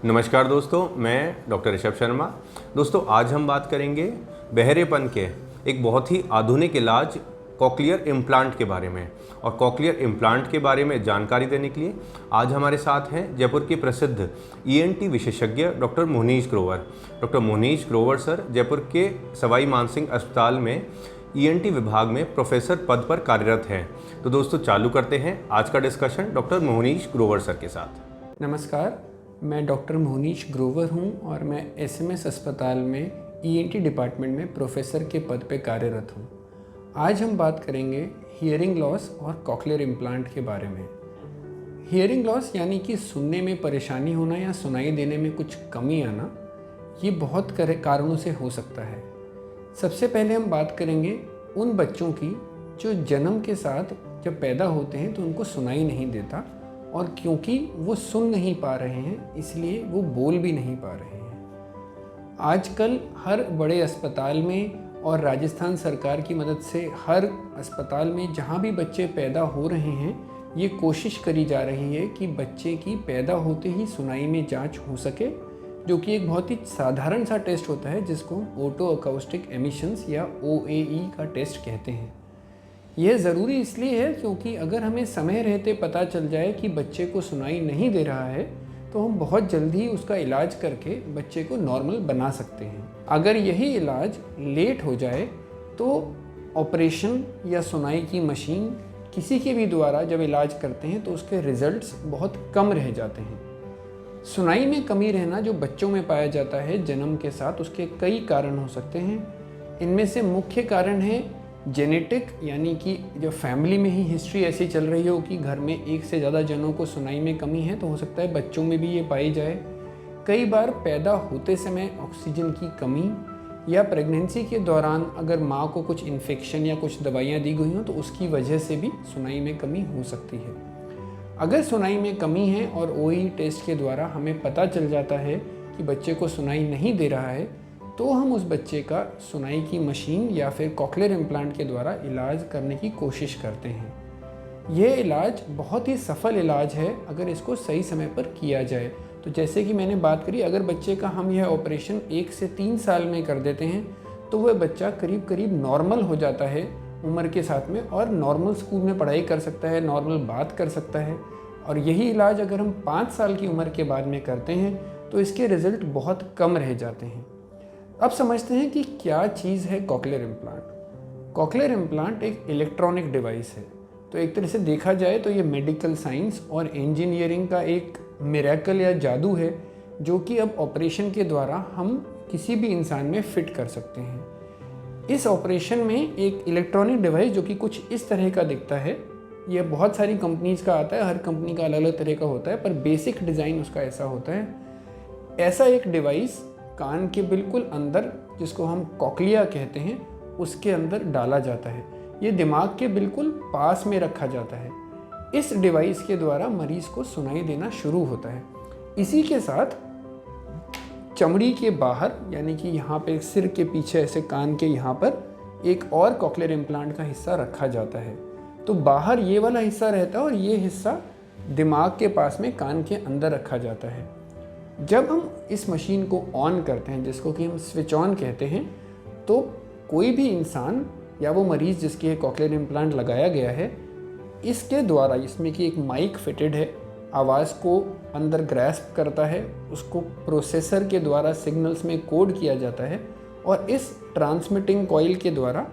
नमस्कार दोस्तों, मैं डॉक्टर ऋषभ शर्मा। दोस्तों, आज हम बात करेंगे बहरेपन के एक बहुत ही आधुनिक इलाज कॉकलियर इम्प्लांट के बारे में। और कॉकलियर इम्प्लांट के बारे में जानकारी देने के लिए आज हमारे साथ हैं जयपुर के प्रसिद्ध ईएनटी विशेषज्ञ doctor Mohnish Grover. Doctor Mohnish Grover sir Jaipur के सवाई मानसिंह अस्पताल में ईएनटी विभाग में प्रोफेसर पद पर कार्यरत हैं। तो दोस्तों, चालू करते हैं आज का discussion doctor Mohnish Grover sir के साथ। नमस्कार, मैं डॉक्टर मोहनीश ग्रोवर हूं और मैं एसएमएस अस्पताल में ईएनटी डिपार्टमेंट में प्रोफेसर के पद पे कार्यरत हूं। आज हम बात करेंगे हियरिंग लॉस और कॉकलियर इम्प्लांट के बारे में। हियरिंग लॉस यानी कि सुनने में परेशानी होना या सुनाई देने में कुछ कमी आना, ये बहुत कारणों से हो सकता है। सबसे पहले हम बात करेंगे उन बच्चों की जो जन्म के साथ जब पैदा होते हैं तो उनको सुनाई नहीं देता, और क्योंकि वो सुन नहीं पा रहे हैं इसलिए वो बोल भी नहीं पा रहे हैं। आजकल हर बड़े अस्पताल में और राजस्थान सरकार की मदद से हर अस्पताल में जहाँ भी बच्चे पैदा हो रहे हैं, ये कोशिश करी जा रही है कि बच्चे की पैदा होते ही सुनाई में जांच हो सके, जो कि एक बहुत ही साधारण सा टेस्ट होता है जिसको हम ऑटो अकाउस्टिक एमिशंस या OAE का टेस्ट कहते हैं। यह ज़रूरी इसलिए है क्योंकि अगर हमें समय रहते पता चल जाए कि बच्चे को सुनाई नहीं दे रहा है तो हम बहुत जल्दी उसका इलाज करके बच्चे को नॉर्मल बना सकते हैं। अगर यही इलाज लेट हो जाए तो ऑपरेशन या सुनाई की मशीन किसी के भी द्वारा जब इलाज करते हैं तो उसके रिजल्ट्स बहुत कम रह जाते हैं। सुनाई में कमी रहना जो बच्चों में पाया जाता है जन्म के साथ, उसके कई कारण हो सकते हैं। इनमें से मुख्य कारण है जेनेटिक, यानी कि जो फैमिली में ही हिस्ट्री ऐसी चल रही हो कि घर में एक से ज़्यादा जनों को सुनाई में कमी है, तो हो सकता है बच्चों में भी ये पाई जाए। कई बार पैदा होते समय ऑक्सीजन की कमी, या प्रेगनेंसी के दौरान अगर माँ को कुछ इन्फेक्शन या कुछ दवाइयाँ दी गई हों तो उसकी वजह से भी सुनाई में कमी हो सकती है। अगर सुनाई में कमी है और OAE टेस्ट के द्वारा हमें पता चल जाता है कि बच्चे को सुनाई नहीं दे रहा है, तो हम उस बच्चे का सुनाई की मशीन या फिर कॉकलियर इम्प्लांट के द्वारा इलाज करने की कोशिश करते हैं। यह इलाज बहुत ही सफल इलाज है अगर इसको सही समय पर किया जाए। तो जैसे कि मैंने बात करी, अगर बच्चे का हम यह ऑपरेशन 1 से 3 साल में कर देते हैं तो वह बच्चा करीब करीब नॉर्मल हो जाता है उम्र के साथ में, और नॉर्मल स्कूल में पढ़ाई कर सकता है, नॉर्मल बात कर सकता है। और यही इलाज अगर हम 5 साल की उम्र के बाद में करते हैं तो इसके रिजल्ट बहुत कम रह जाते हैं। अब समझते हैं कि क्या चीज़ है कॉकलियर इम्प्लांट। कॉकलियर इम्प्लांट एक इलेक्ट्रॉनिक डिवाइस है। तो एक तरह से देखा जाए तो ये मेडिकल साइंस और इंजीनियरिंग का एक मिरेकल या जादू है, जो कि अब ऑपरेशन के द्वारा हम किसी भी इंसान में फिट कर सकते हैं। इस ऑपरेशन में एक इलेक्ट्रॉनिक डिवाइस जो कि कुछ इस तरह का दिखता है, यह बहुत सारी कंपनीज़ का आता है, हर कंपनी का अलग अलग तरह का होता है, पर बेसिक डिज़ाइन उसका ऐसा होता है। ऐसा एक डिवाइस कान के बिल्कुल अंदर, जिसको हम कॉकलिया कहते हैं, उसके अंदर डाला जाता है। ये दिमाग के बिल्कुल पास में रखा जाता है। इस डिवाइस के द्वारा मरीज को सुनाई देना शुरू होता है। इसी के साथ चमड़ी के बाहर, यानी कि यहाँ पे सिर के पीछे ऐसे कान के यहाँ पर एक और कॉकलियर इम्प्लांट का हिस्सा रखा जाता है। तो बाहर ये वाला हिस्सा रहता है और ये हिस्सा दिमाग के पास में कान के अंदर रखा जाता है। जब हम इस मशीन को ऑन करते हैं, जिसको कि हम स्विच ऑन कहते हैं, तो कोई भी इंसान या वो मरीज़ जिसके कॉकलियर इम्प्लांट लगाया गया है, इसके द्वारा, इसमें कि एक माइक फिटेड है, आवाज़ को अंदर ग्रैस्प करता है, उसको प्रोसेसर के द्वारा सिग्नल्स में कोड किया जाता है और इस ट्रांसमिटिंग कॉइल के द्वारा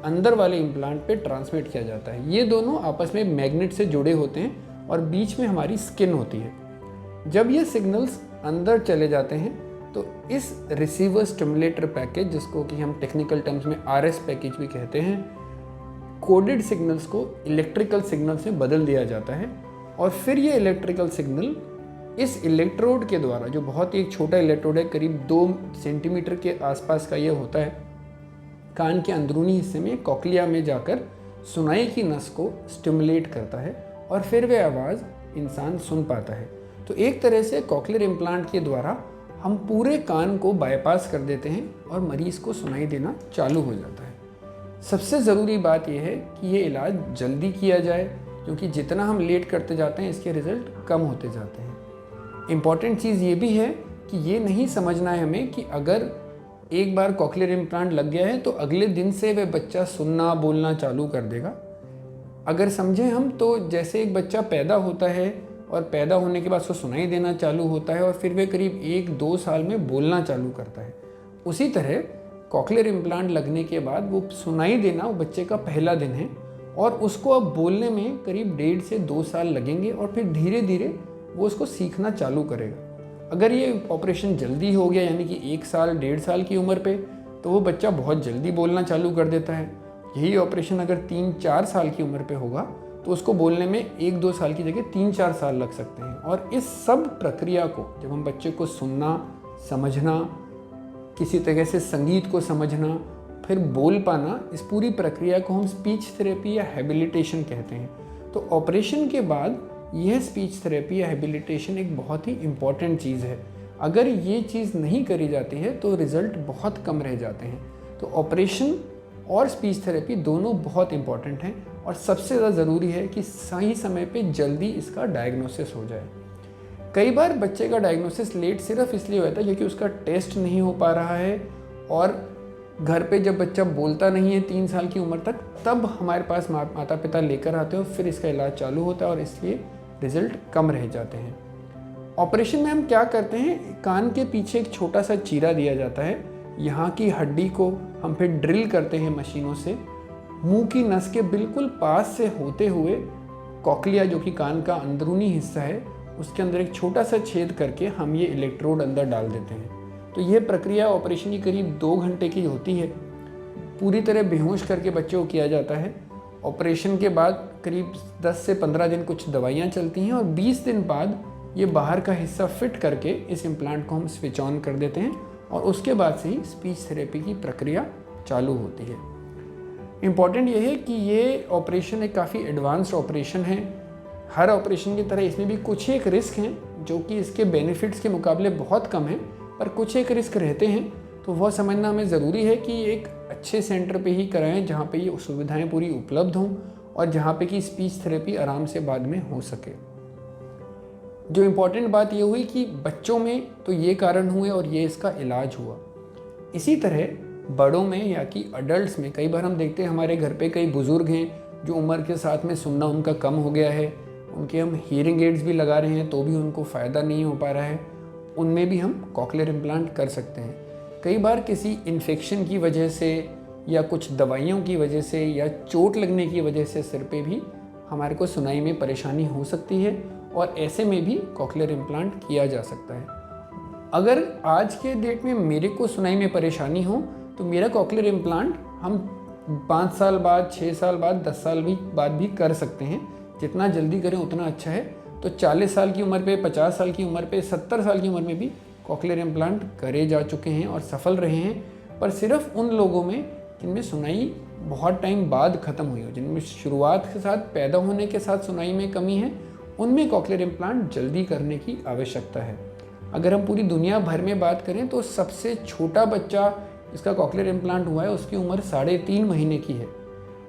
अंदर वाले इम्प्लांट पे ट्रांसमिट किया जाता है। ये दोनों आपस में मैग्नेट से जुड़े होते हैं और बीच में हमारी स्किन होती है। जब ये सिग्नल्स अंदर चले जाते हैं तो इस रिसीवर स्टिमुलेटर पैकेज, जिसको कि हम टेक्निकल टर्म्स में RS पैकेज भी कहते हैं, कोडेड सिग्नल्स को इलेक्ट्रिकल सिग्नल्स में बदल दिया जाता है। और फिर ये इलेक्ट्रिकल सिग्नल इस इलेक्ट्रोड के द्वारा, जो बहुत ही एक छोटा इलेक्ट्रोड है, करीब 2 सेंटीमीटर के आसपास का ये होता है, कान के अंदरूनी हिस्से में कॉकलिया में जाकर सुनाई की नस को स्टिमुलेट करता है और फिर वह आवाज़ इंसान सुन पाता है। तो एक तरह से कॉकलियर इम्प्लांट के द्वारा हम पूरे कान को बाईपास कर देते हैं और मरीज़ को सुनाई देना चालू हो जाता है। सबसे ज़रूरी बात यह है कि ये इलाज जल्दी किया जाए, क्योंकि जितना हम लेट करते जाते हैं इसके रिज़ल्ट कम होते जाते हैं। इम्पॉर्टेंट चीज़ ये भी है कि ये नहीं समझना है हमें कि अगर एक बार कॉकलियर इम्प्लांट लग गया है तो अगले दिन से वह बच्चा सुनना बोलना चालू कर देगा। अगर समझें हम तो जैसे एक बच्चा पैदा होता है और पैदा होने के बाद उसको सुनाई देना चालू होता है और फिर वह करीब 1-2 साल में बोलना चालू करता है, उसी तरह कॉकलियर इम्प्लांट लगने के बाद वो सुनाई देना वो बच्चे का पहला दिन है और उसको अब बोलने में करीब 1.5 से 2 साल लगेंगे और फिर धीरे धीरे वो उसको सीखना चालू करेगा। अगर ये ऑपरेशन जल्दी हो गया यानी कि 1 साल 1.5 साल की उम्र पे, तो वो बच्चा बहुत जल्दी बोलना चालू कर देता है। यही ऑपरेशन अगर 3-4 साल की उम्र पे होगा तो उसको बोलने में 1-2 साल की जगह 3-4 साल लग सकते हैं। और इस सब प्रक्रिया को जब हम बच्चे को सुनना, समझना, किसी तरह से संगीत को समझना, फिर बोल पाना, इस पूरी प्रक्रिया को हम स्पीच थेरेपी या हैबिलिटेशन कहते हैं। तो ऑपरेशन के बाद यह स्पीच थेरेपी या हैबिलिटेशन एक बहुत ही इम्पॉर्टेंट चीज़ है। अगर ये चीज़ नहीं करी जाती है तो रिज़ल्ट बहुत कम रह जाते हैं। तो ऑपरेशन और स्पीच थेरेपी दोनों बहुत इम्पॉर्टेंट हैं और सबसे ज़्यादा ज़रूरी है कि सही समय पे जल्दी इसका डायग्नोसिस हो जाए। कई बार बच्चे का डायग्नोसिस लेट सिर्फ इसलिए होता है क्योंकि उसका टेस्ट नहीं हो पा रहा है और घर पे जब बच्चा बोलता नहीं है 3 साल की उम्र तक, तब हमारे पास माता पिता लेकर आते हैं और फिर इसका इलाज चालू होता है और इसलिए रिजल्ट कम रह जाते हैं। ऑपरेशन में हम क्या करते हैं, कान के पीछे एक छोटा सा चीरा दिया जाता है, यहाँ की हड्डी को हम फिर ड्रिल करते हैं मशीनों से, मुंह की नस के बिल्कुल पास से होते हुए कॉकलिया जो कि कान का अंदरूनी हिस्सा है उसके अंदर एक छोटा सा छेद करके हम ये इलेक्ट्रोड अंदर डाल देते हैं। तो यह प्रक्रिया ऑपरेशन की करीब 2 घंटे की होती है। पूरी तरह बेहोश करके बच्चे को किया जाता है। ऑपरेशन के बाद करीब 10 से 15 दिन कुछ दवाइयाँ चलती हैं और 20 दिन बाद ये बाहर का हिस्सा फिट करके इस इम्प्लांट को हम स्विच ऑन कर देते हैं और उसके बाद से ही स्पीच थेरेपी की प्रक्रिया चालू होती है। इम्पॉर्टेंट ये है कि ये ऑपरेशन एक काफ़ी एडवांस्ड ऑपरेशन है। हर ऑपरेशन की तरह इसमें भी कुछ एक रिस्क हैं जो कि इसके बेनिफिट्स के मुकाबले बहुत कम है, पर कुछ एक रिस्क रहते हैं। तो वह समझना हमें ज़रूरी है कि एक अच्छे सेंटर पे ही कराएं जहाँ पे ये सुविधाएं पूरी उपलब्ध हों और जहाँ पे कि स्पीच थेरेपी आराम से बाद में हो सके। जो इम्पोर्टेंट बात ये हुई कि बच्चों में तो ये कारण हुए और ये इसका इलाज हुआ। इसी तरह बड़ों में या कि अडल्ट्स में कई बार हम देखते हैं हमारे घर पे कई बुज़ुर्ग हैं जो उम्र के साथ में सुनना उनका कम हो गया है, उनके हम हियरिंग एड्स भी लगा रहे हैं तो भी उनको फ़ायदा नहीं हो पा रहा है, उनमें भी हम कॉकलियर इम्प्लांट कर सकते हैं। कई बार किसी इन्फेक्शन की वजह से या कुछ दवाइयों की वजह से या चोट लगने की वजह से सिर पे भी हमारे को सुनाई में परेशानी हो सकती है और ऐसे में भी कॉकलियर इम्प्लांट किया जा सकता है। अगर आज के डेट में मेरे को सुनाई में परेशानी हो तो मेरा कॉकलियर इम्प्लांट हम 5 साल बाद, 6 साल बाद, 10 साल बाद भी कर सकते हैं। जितना जल्दी करें उतना अच्छा है। तो 40 साल की उम्र पे, 50 साल की उम्र पे, 70 साल की उम्र में भी कॉकलियर इम्प्लांट करे जा चुके हैं और सफल रहे हैं। पर सिर्फ उन लोगों में जिनमें सुनाई बहुत टाइम बाद ख़त्म हुई हो, जिनमें शुरुआत के साथ पैदा होने के साथ सुनाई में कमी है, उनमें कॉकलियर इम्प्लांट जल्दी करने की आवश्यकता है। अगर हम पूरी दुनिया भर में बात करें तो सबसे छोटा बच्चा जिसका कॉकलियर इम्प्लांट हुआ है उसकी उम्र 3.5 महीने की है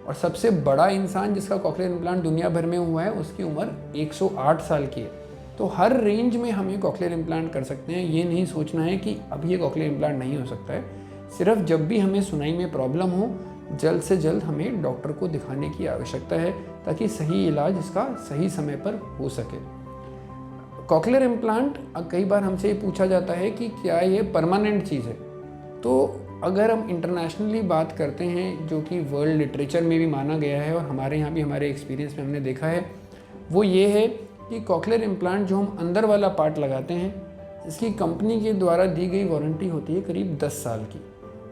और सबसे बड़ा इंसान जिसका कॉकलियर इम्प्लांट दुनिया भर में हुआ है उसकी उम्र 108 साल की है। तो हर रेंज में हम ये कॉकलियर इम्प्लांट कर सकते हैं। ये नहीं सोचना है कि अब ये कॉकलियर इम्प्लांट नहीं हो सकता है। सिर्फ जब भी हमें सुनाई में प्रॉब्लम हो, जल्द से जल्द हमें डॉक्टर को दिखाने की आवश्यकता है ताकि सही इलाज इसका सही समय पर हो सके। कॉकलियर इम्प्लांट कई बार हमसे ये पूछा जाता है कि क्या ये परमानेंट चीज़ है। तो अगर हम इंटरनेशनली बात करते हैं, जो कि वर्ल्ड लिटरेचर में भी माना गया है और हमारे यहाँ भी हमारे एक्सपीरियंस में हमने देखा है, वो ये है कि कॉकलियर इम्प्लांट जो हम अंदर वाला पार्ट लगाते हैं, इसकी कंपनी के द्वारा दी गई वारंटी होती है करीब 10 साल की,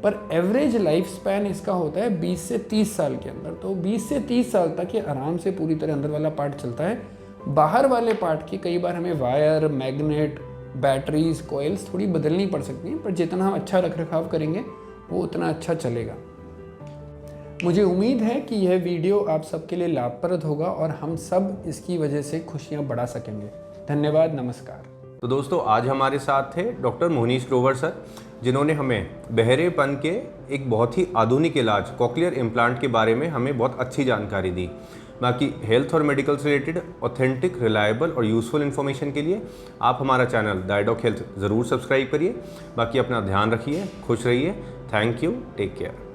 पर एवरेज लाइफ स्पैन इसका होता है 20 से 30 साल के अंदर। तो 20 से 30 साल तक ये आराम से पूरी तरह अंदर वाला पार्ट चलता है। बाहर वाले पार्ट की कई बार हमें वायर, मैग्नेट, बैटरीज, कॉइल्स थोड़ी बदलनी पड़ सकती हैं, पर जितना हम अच्छा रख रखाव करेंगे वो उतना अच्छा चलेगा। मुझे उम्मीद है कि यह वीडियो आप सबके लिए लाभप्रद होगा और हम सब इसकी वजह से खुशियां बढ़ा सकेंगे। धन्यवाद, नमस्कार। तो दोस्तों, आज हमारे साथ थे डॉक्टर मोनीश ग्रोवर सर, जिन्होंने हमें बहरेपन के एक बहुत ही आधुनिक इलाज कॉकलियर इम्प्लांट के बारे में हमें बहुत अच्छी जानकारी दी। बाकी हेल्थ और मेडिकल से रिलेटेड ऑथेंटिक, रिलायबल और यूज़फुल इन्फॉर्मेशन के लिए आप हमारा channel the I doc health ज़रूर सब्सक्राइब करिए। बाकी अपना ध्यान रखिए, खुश रहिए। Thank you, take care.